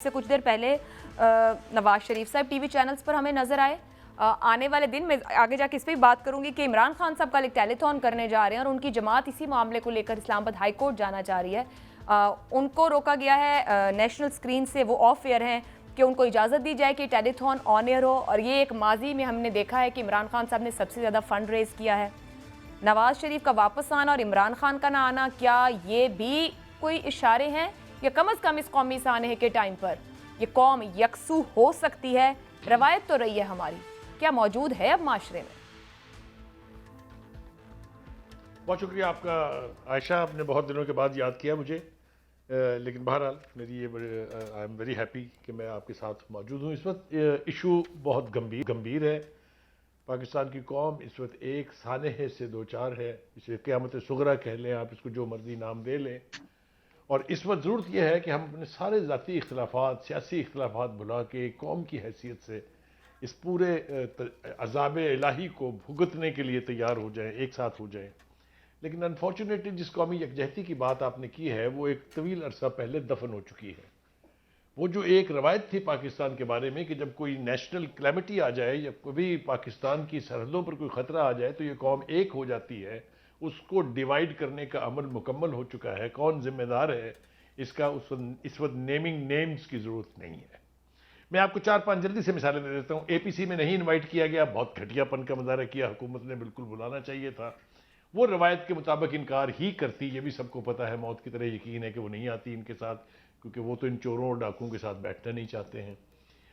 से कुछ देर पहले नवाज शरीफ साहब टीवी चैनल्स पर हमें नजर आए। आने वाले दिन में आगे जाके इस पर भी बात करूंगी कि इमरान खान साहब कल एक टेलीथॉन करने जा रहे हैं और उनकी जमात इसी मामले को लेकर इस्लामाबाद हाई कोर्ट जाना चाह रही है। उनको रोका गया है नेशनल स्क्रीन से, वो ऑफ एयर हैं कि उनको इजाज़त दी जाए कि टेलीथॉन ऑन एयर हो। और ये एक माजी में हमने देखा है कि इमरान खान साहब ने सबसे ज़्यादा फंड रेज किया है। नवाज शरीफ का वापस आना और इमरान खान का ना आना, क्या ये भी कोई इशारे हैं या कम अज़ कम इस कौमी सानहे के टाइम पर ये कौम यकसू हो सकती है? रवायत तो रही है हमारी, क्या मौजूद है अब माशरे में? बहुत शुक्रिया आपका आयशा, आपने बहुत दिनों के बाद याद किया मुझे। लेकिन बहरहाल मेरी ये आई एम वेरी हैप्पी कि मैं आपके साथ मौजूद हूँ। इस वक्त इशू बहुत गंभीर है। पाकिस्तान की कौम इस वक्त एक सानहे से दो चार है। इसे क़यामत सुगरा कह लें, आप इसको जो मर्जी नाम दे लें। और इस वक्त ज़रूरत यह है कि हम अपने सारे ज़ाती इख्तलाफात, सियासी इख्तलाफात भुला के कौम की हैसियत से इस पूरे अज़ाब इलाही को भुगतने के लिए तैयार हो जाएं, एक साथ हो जाएं। लेकिन अनफॉर्चुनेटली जिस कौमी यकजहती की बात आपने की है वो एक तवील अरसा पहले दफन हो चुकी है। वो जो एक रवायत थी पाकिस्तान के बारे में कि जब कोई नेशनल क्लैमिटी आ जाए या कभी पाकिस्तान की सरहदों पर कोई ख़तरा आ जाए तो ये कौम एक हो जाती है, उसको डिवाइड करने का अमल मुकम्मल हो चुका है। कौन जिम्मेदार है इसका इस वक्त नेमिंग नेम्स की ज़रूरत नहीं है। मैं आपको 4-5 जल्दी से मिसालें दे देता हूँ। एपीसी में नहीं इनवाइट किया गया, बहुत घटियापन का मुजाहरा किया, हुकूमत ने बिल्कुल बुलाना चाहिए था। वो रवायत के मुताबिक इनकार ही करती, ये भी सबको पता है, मौत की तरह यकीन है कि वो नहीं आती इनके साथ, क्योंकि वो तो इन चोरों और डाकुओं के साथ बैठना नहीं चाहते हैं।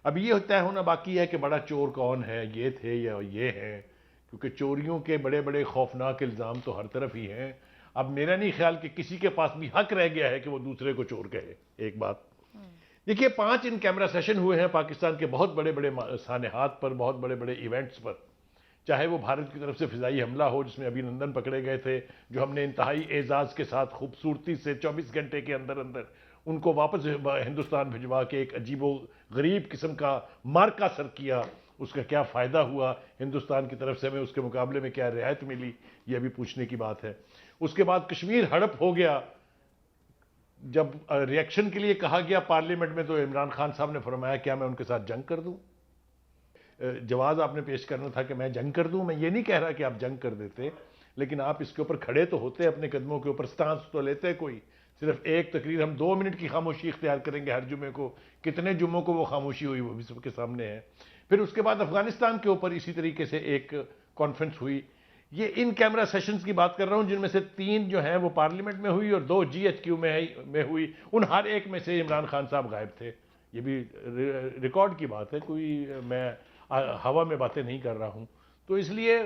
अब ये तय होना बाकी है कि बड़ा चोर कौन है, ये थे या ये हैं, क्योंकि चोरियों के बड़े बड़े खौफनाक इल्ज़ाम तो हर तरफ ही हैं। अब मेरा नहीं ख्याल कि किसी के पास भी हक रह गया है कि वो दूसरे को चोर कहे। एक बात देखिए, 5 इन कैमरा सेशन हुए हैं पाकिस्तान के बहुत बड़े बड़े सानहात पर, बहुत बड़े बड़े इवेंट्स पर। चाहे वो भारत की तरफ से फ़िज़ाई हमला हो जिसमें अभिनंदन पकड़े गए थे, जो हमने इंतहाई एजाज़ के साथ खूबसूरती से 24 घंटे के अंदर अंदर उनको वापस हिंदुस्तान भिजवा के एक अजीबो गरीब किस्म का मार्का सर किया। उसका क्या फ़ायदा हुआ, हिंदुस्तान की तरफ से हमें उसके मुकाबले में क्या रियायत मिली, यह भी पूछने की बात है। उसके बाद कश्मीर हड़प हो गया। जब रिएक्शन के लिए कहा गया पार्लियामेंट में तो इमरान खान साहब ने फरमाया क्या मैं उनके साथ जंग कर दूं? जवाब आपने पेश करना था कि मैं जंग कर दूं। मैं ये नहीं कह रहा कि आप जंग कर देते, लेकिन आप इसके ऊपर खड़े तो होते, अपने कदमों के ऊपर स्टांस तो लेते। कोई सिर्फ एक तकरीर, हम 2 मिनट की खामोशी इख्तियार करेंगे हर जुमे को, कितने जुम्मों को वो खामोशी हुई वो भी सबके सामने है। फिर उसके बाद अफगानिस्तान के ऊपर इसी तरीके से एक कॉन्फ्रेंस हुई। ये इन कैमरा सेशंस की बात कर रहा हूं जिनमें से 3 जो हैं वो पार्लियामेंट में हुई और 2 जीएचक्यू में हुई। उन हर एक में से इमरान खान साहब गायब थे। ये भी रिकॉर्ड की बात है, कोई मैं हवा में बातें नहीं कर रहा हूं। तो इसलिए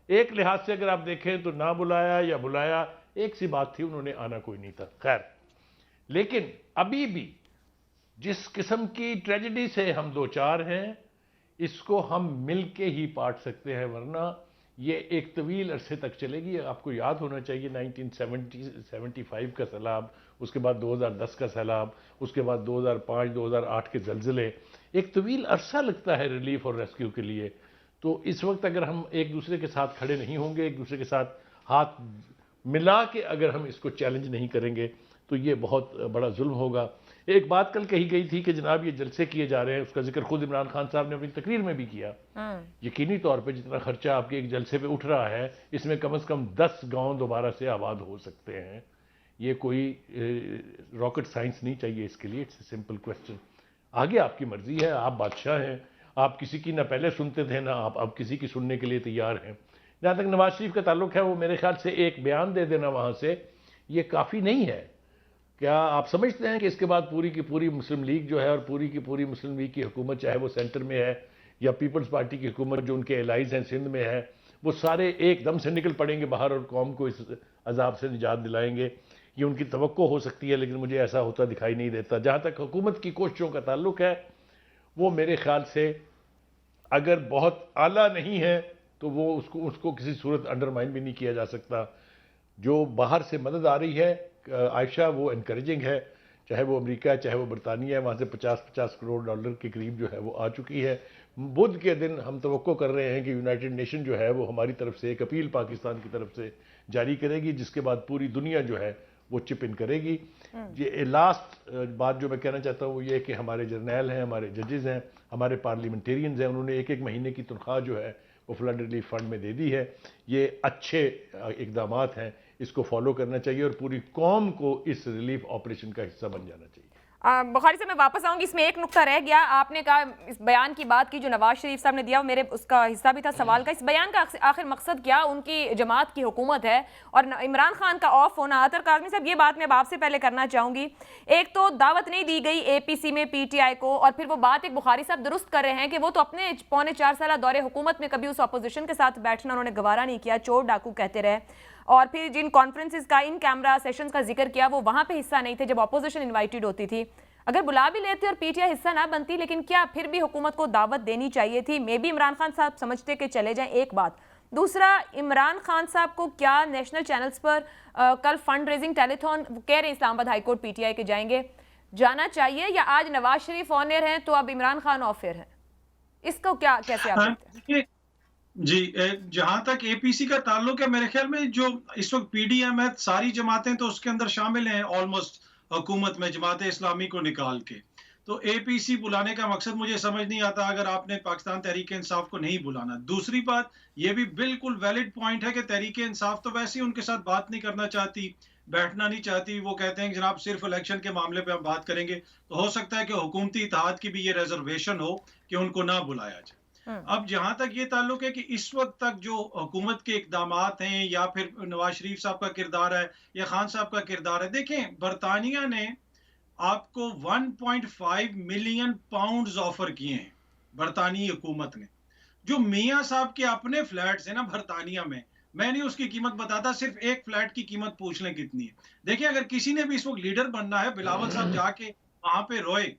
एक लिहाज से अगर आप देखें तो ना बुलाया या बुलाया एक सी बात थी, उन्होंने आना कोई नहीं था। खैर, लेकिन अभी भी जिस किस्म की ट्रेजेडी से हम दो चार हैं, इसको हम मिल के ही पाट सकते हैं, वरना ये एक तवील अरसे तक चलेगी। आपको याद होना चाहिए 1975 का सैलाब, उसके बाद 2010 का सैलाब, उसके बाद 2005-2008 के ज़लज़ले। एक तवील अरसा लगता है रिलीफ और रेस्क्यू के लिए। तो इस वक्त अगर हम एक दूसरे के साथ खड़े नहीं होंगे, एक दूसरे के साथ हाथ मिला के अगर हम इसको चैलेंज नहीं करेंगे तो ये बहुत बड़ा जुल्म होगा। एक बात कल कही गई थी कि जनाब ये जलसे किए जा रहे हैं, उसका जिक्र खुद इमरान खान साहब ने अपनी तकरीर में भी किया। यकीनी तौर पे जितना खर्चा आपके एक जलसे पे उठ रहा है, इसमें कम से कम 10 गांव दोबारा से आबाद हो सकते हैं। ये कोई रॉकेट साइंस नहीं चाहिए इसके लिए, इट्स ए सिंपल क्वेश्चन। आगे आपकी मर्जी है, आप बादशाह हैं, आप किसी की ना पहले सुनते थे ना आप अब किसी की सुनने के लिए तैयार हैं। जहाँ तक नवाज शरीफ का ताल्लुक है, वो मेरे ख्याल से एक बयान दे देना वहाँ से ये काफ़ी नहीं है। क्या आप समझते हैं कि इसके बाद पूरी की पूरी मुस्लिम लीग जो है और पूरी की पूरी मुस्लिम लीग की हुकूमत, चाहे वो सेंटर में है या पीपल्स पार्टी की हुकूमत जो उनके एलाइज हैं सिंध में है, वो सारे एकदम से निकल पड़ेंगे बाहर और कौम को इस अजाब से निजात दिलाएंगे? ये उनकी तवक्को हो सकती है, लेकिन मुझे ऐसा होता दिखाई नहीं देता। जहाँ तक हुकूमत की कोशिशों का ताल्लुक है, वो मेरे ख्याल से अगर बहुत आला नहीं है तो वो उसको किसी सूरत अंडरमाइन भी नहीं किया जा सकता। जो बाहर से मदद आ रही है आयशा, वो इनकरेजिंग है, चाहे वो अमेरिका है चाहे वो बरतानिया है। वहाँ से 50-50 करोड़ डॉलर के करीब जो है वो आ चुकी है। बुध के दिन हम तवक्को कर रहे हैं कि यूनाइटेड नेशन जो है वो हमारी तरफ से एक अपील पाकिस्तान की तरफ से जारी करेगी, जिसके बाद पूरी दुनिया जो है वो चिप इन करेगी। ये लास्ट बात जो मैं कहना चाहता हूँ वो ये कि हमारे जर्नैल हैं, हमारे जजेस हैं, हमारे पार्लियामेंटेरियंस हैं, उन्होंने एक एक महीने की तनख्वाह जो है वो फ्लड रिलीफ फंड में दे दी है। ये अच्छे इकदाम हैं, इसको फॉलो करना चाहिए और पूरी कौम को इस रिलीफ ऑपरेशन का हिस्सा बन जाना चाहिए। बुखारी से मैं वापस आऊंगी, इसमें एक नुक्ता रह गया। आपने कहा इस बयान की बात की जो नवाज शरीफ साहब ने दिया, मेरे उसका हिस्सा भी था सवाल का। इस बयान का आखिर मकसद क्या? उनकी जमात की हुकूमत है और इमरान खान का ऑफ होना। अतर काज़मी साहब, ये बात मैं आपसे पहले करना चाहूंगी। एक तो दावत नहीं दी गई APC में PTI को, और फिर वो बात एक बुखारी साहब दुरुस्त कर रहे हैं कि वो तो अपने पौने 4 साल दौरे हुकूमत में कभी उस अपोजिशन के साथ बैठना उन्होंने गवारा नहीं किया, चोर डाकू कहते रहे। और फिर जिन कॉन्फ्रेंसेस का, इन कैमरा सेशंस का जिक्र किया, वो वहां पे हिस्सा नहीं थे जब अपोजिशन इन्वाइटेड होती थी। अगर बुला भी लेते और PTI हिस्सा ना बनती, लेकिन क्या फिर भी हुकूमत को दावत देनी चाहिए थी? मे भी इमरान खान साहब समझते कि चले जाएं, एक बात। दूसरा, इमरान खान साहब को क्या नेशनल चैनल्स पर कल फंड रेजिंग टेलीथॉन कह रहे हैं इस्लामाबाद हाईकोर्ट PTI के जाएंगे, जाना चाहिए, या आज नवाज शरीफ ऑन एयर हैं तो अब इमरान खान ऑफ एयर हैं? इसको क्या, कैसे आप देखते हैं? जी, जहां तक APC का ताल्लुक है, मेरे ख्याल में जो इस वक्त PDM है, सारी जमातें तो उसके अंदर शामिल हैं ऑलमोस्ट हुकूमत में, जमात इस्लामी को निकाल के। तो APC बुलाने का मकसद मुझे समझ नहीं आता अगर आपने पाकिस्तान तहरीक इंसाफ को नहीं बुलाना। दूसरी बात, ये भी बिल्कुल वैलिड पॉइंट है कि तहरीक इंसाफ तो वैसे ही उनके साथ बात नहीं करना चाहती, बैठना नहीं चाहती। वो कहते हैं कि जनाब सिर्फ इलेक्शन के मामले पे हम बात करेंगे। तो हो सकता है कि हुकूमती इत्तेहाद की भी ये रिजर्वेशन हो कि उनको ना बुलाया जाए। अब जहां तक ये ताल्लुक है कि इस वक्त तक जो हुकूमत के इकदामात हैं या फिर नवाज शरीफ साहब का किरदार है या खान साहब का किरदार है, देखें बरतानिया ने आपको 1.5 मिलियन पाउंड्स ऑफर किए हैं, बरतानी हुकूमत ने। जो मियां साहब के अपने फ्लैट्स हैं ना बरतानिया में, मैं नहीं उसकी कीमत बताता, सिर्फ एक फ्लैट की कीमत पूछ लें कितनी है। देखिए, अगर किसी ने भी इस वक्त लीडर बनना है, बिलावल साहब जाके वहां पे रोए।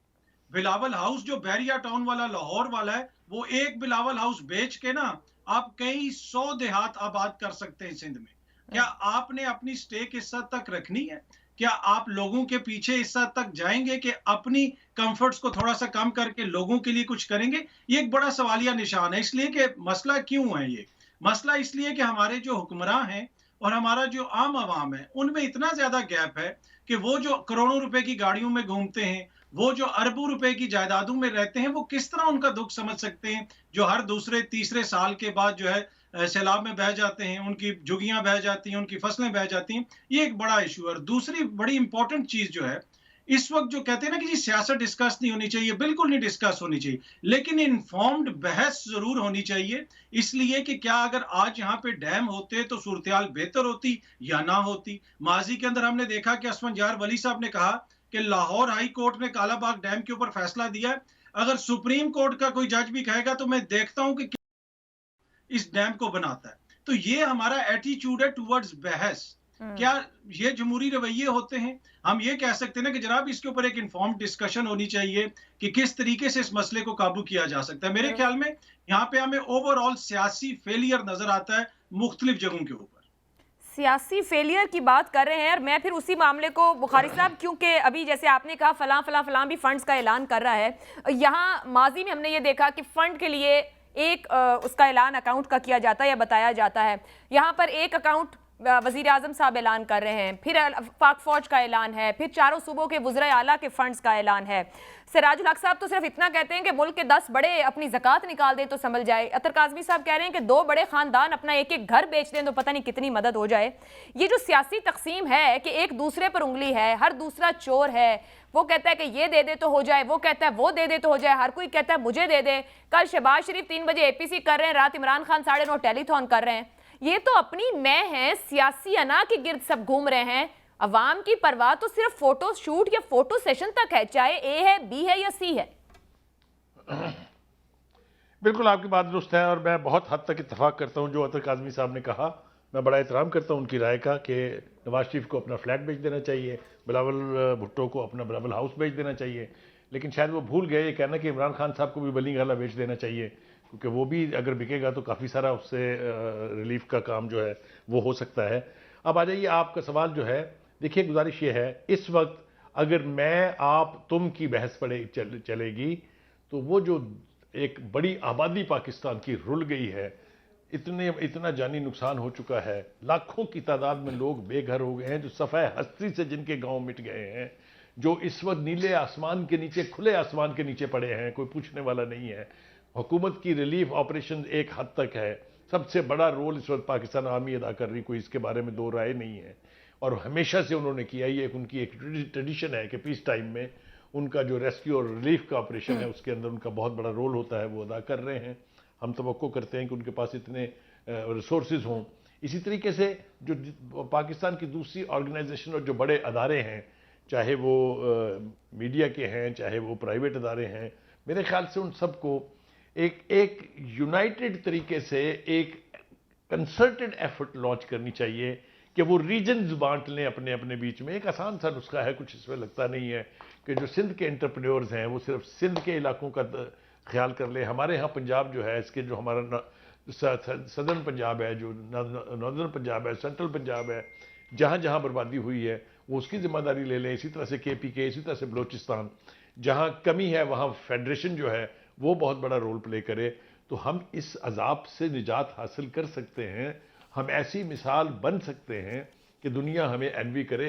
बिलावल हाउस जो बैरिया टाउन वाला, लाहौर वाला है, वो एक बिलावल हाउस बेच के ना आप कई 100 देहात आबाद कर सकते हैं सिंध में। क्या आपने अपनी स्टेक इस हद तक रखनी है? क्या आप लोगों के पीछे इस हद तक जाएंगे कि अपनी कंफर्ट्स को थोड़ा सा कम करके लोगों के लिए कुछ करेंगे? ये एक बड़ा सवालिया निशान है। इसलिए कि मसला क्यों है ये? मसला इसलिए कि हमारे जो हुक्मरान हैं और हमारा जो आम आवाम है, उनमें इतना ज्यादा गैप है कि वो जो करोड़ों रुपए की गाड़ियों में घूमते हैं, वो जो अरबों रुपए की जायदादों में रहते हैं, वो किस तरह उनका दुख समझ सकते हैं, जो हर दूसरे तीसरे साल के बाद जो है सैलाब में बह जाते हैं, उनकी झुग्गियां बह जाती हैं, उनकी फसलें बह जाती हैं। ये एक बड़ा इशू है। और दूसरी बड़ी इंपॉर्टेंट चीज जो है, इस वक्त जो कहते हैं ना कि जी सियासत डिस्कस नहीं होनी चाहिए, बिल्कुल नहीं डिस्कस होनी चाहिए, लेकिन इन्फॉर्म्ड बहस जरूर होनी चाहिए। इसलिए कि क्या अगर आज यहाँ पे डैम होते तो सूरत बेहतर होती या ना होती? माजी के अंदर हमने देखा कि असमन जार वली साहब ने कहा कि लाहौर हाई कोर्ट ने कालाबाग डैम के ऊपर फैसला दिया है, अगर सुप्रीम कोर्ट का कोई जज भी कहेगा तो मैं देखता हूं कि इस डैम को बनाता है। तो ये हमारा एटीट्यूड है टुवर्ड्स बहस। क्या ये जमहूरी रवैये होते हैं? हम ये कह सकते हैं ना कि जनाब इसके ऊपर एक इन्फॉर्म्ड डिस्कशन होनी चाहिए कि किस तरीके से इस मसले को काबू किया जा सकता है। मेरे ख्याल में यहाँ पे हमें ओवरऑल सियासी फेलियर नजर आता है मुख्तलिफ जगहों के ऊपर। सियासी फेलियर की बात कर रहे हैं, और मैं फिर उसी मामले को बुखारी साहब, क्योंकि अभी जैसे आपने कहा फलां फलां फलां भी फंड्स का ऐलान कर रहा है, यहाँ माजी में हमने ये देखा कि फंड के लिए एक उसका ऐलान अकाउंट का किया जाता है या बताया जाता है। यहाँ पर एक अकाउंट वजीर आजम साहब ऐलान कर रहे हैं, फिर पाक फौज का ऐलान है, फिर चारों सूबों के वज़राए आला के फंड्स का ऐलान है। सिराजुल हक साहब तो सिर्फ इतना कहते हैं कि मुल्क के 10 बड़े अपनी ज़कात निकाल दें तो संभल जाए। अतर काज़मी साहब कह रहे हैं कि 2 बड़े खानदान अपना एक एक घर बेच दें तो पता नहीं कितनी मदद हो जाए। ये जो सियासी तकसीम है कि एक दूसरे पर उंगली है, हर दूसरा चोर है, वो कहता है कि ये दे दे तो हो जाए, वो कहता है वो दे दे तो हो जाए, हर कोई कहता है मुझे दे दे। कल शहबाज शरीफ 3 बजे APC कर रहे हैं, रात इमरान खान 9:30 टेलीथॉन कर रहे हैं। ये तो अपनी मैं है सियासी अना के गिर्द सब घूम रहे हैं। अवाम की परवाह तो सिर्फ फोटो शूट या फोटो सेशन तक है, चाहे A है, B है या C है। बिल्कुल आपकी बात दुरुस्त है और मैं बहुत हद तक इत्तेफाक करता हूं जो अतर काज़मी साहब ने कहा। मैं बड़ा एहतराम करता हूं उनकी राय का कि नवाज शरीफ को अपना फ्लैट बेच देना चाहिए, बिलावल भुट्टो को अपना बिलावल हाउस बेच देना चाहिए, लेकिन शायद वो भूल गए ये कहना कि इमरान खान साहब को भी बली गाला बेच देना चाहिए, क्योंकि वो भी अगर बिकेगा तो काफ़ी सारा उससे रिलीफ का काम जो है वो हो सकता है। अब आ जाइए आपका सवाल जो है, देखिए गुजारिश ये है, इस वक्त अगर मैं आप तुम की बहस पड़े चलेगी तो वो जो एक बड़ी आबादी पाकिस्तान की रुल गई है, इतना जानी नुकसान हो चुका है, लाखों की तादाद में लोग बेघर हो गए हैं, जो सफ़े हस्ती से जिनके गांव मिट गए हैं, जो इस वक्त नीले आसमान के नीचे, खुले आसमान के नीचे पड़े हैं, कोई पूछने वाला नहीं है। हुकूमत की रिलीफ ऑपरेशन एक हद तक है, सबसे बड़ा रोल इस वक्त पाकिस्तान आर्मी अदा कर रही, कोई इसके बारे में दो राय नहीं है। और हमेशा से उन्होंने किया, ये उनकी एक ट्रेडिशन है कि पीस टाइम में उनका जो रेस्क्यू और रिलीफ का ऑपरेशन है उसके अंदर उनका बहुत बड़ा रोल होता है, वो अदा कर रहे हैं। हम तवक्को करते हैं कि उनके पास इतने रिसोर्सेज हों। इसी तरीके से जो पाकिस्तान की दूसरी ऑर्गेनाइजेशन और जो बड़े अदारे हैं, चाहे वो मीडिया के हैं, चाहे वो प्राइवेट अदारे हैं, मेरे ख्याल से उन सबको एक यूनाइटेड तरीके से एक कंसर्टेड एफर्ट लॉन्च करनी चाहिए कि वो रीजन्स बांट लें अपने अपने बीच में। एक आसान सा नुस्खा है, कुछ इसमें लगता नहीं है कि जो सिंध के एंटरप्रेन्योर्स हैं वो सिर्फ सिंध के इलाकों का ख्याल कर ले। हमारे यहाँ पंजाब जो है, इसके जो हमारा सदर्न पंजाब है, जो नॉर्दर्न पंजाब है, सेंट्रल पंजाब है, जहाँ जहाँ बर्बादी हुई है वो उसकी जिम्मेदारी ले लें। इसी तरह से KPK, इसी तरह से बलोचिस्तान, जहाँ कमी है वहाँ फेडरेशन जो है वो बहुत बड़ा रोल प्ले करे, तो हम इस अजाब से निजात हासिल कर सकते हैं। हम ऐसी मिसाल बन सकते हैं कि दुनिया हमें एनवी करे।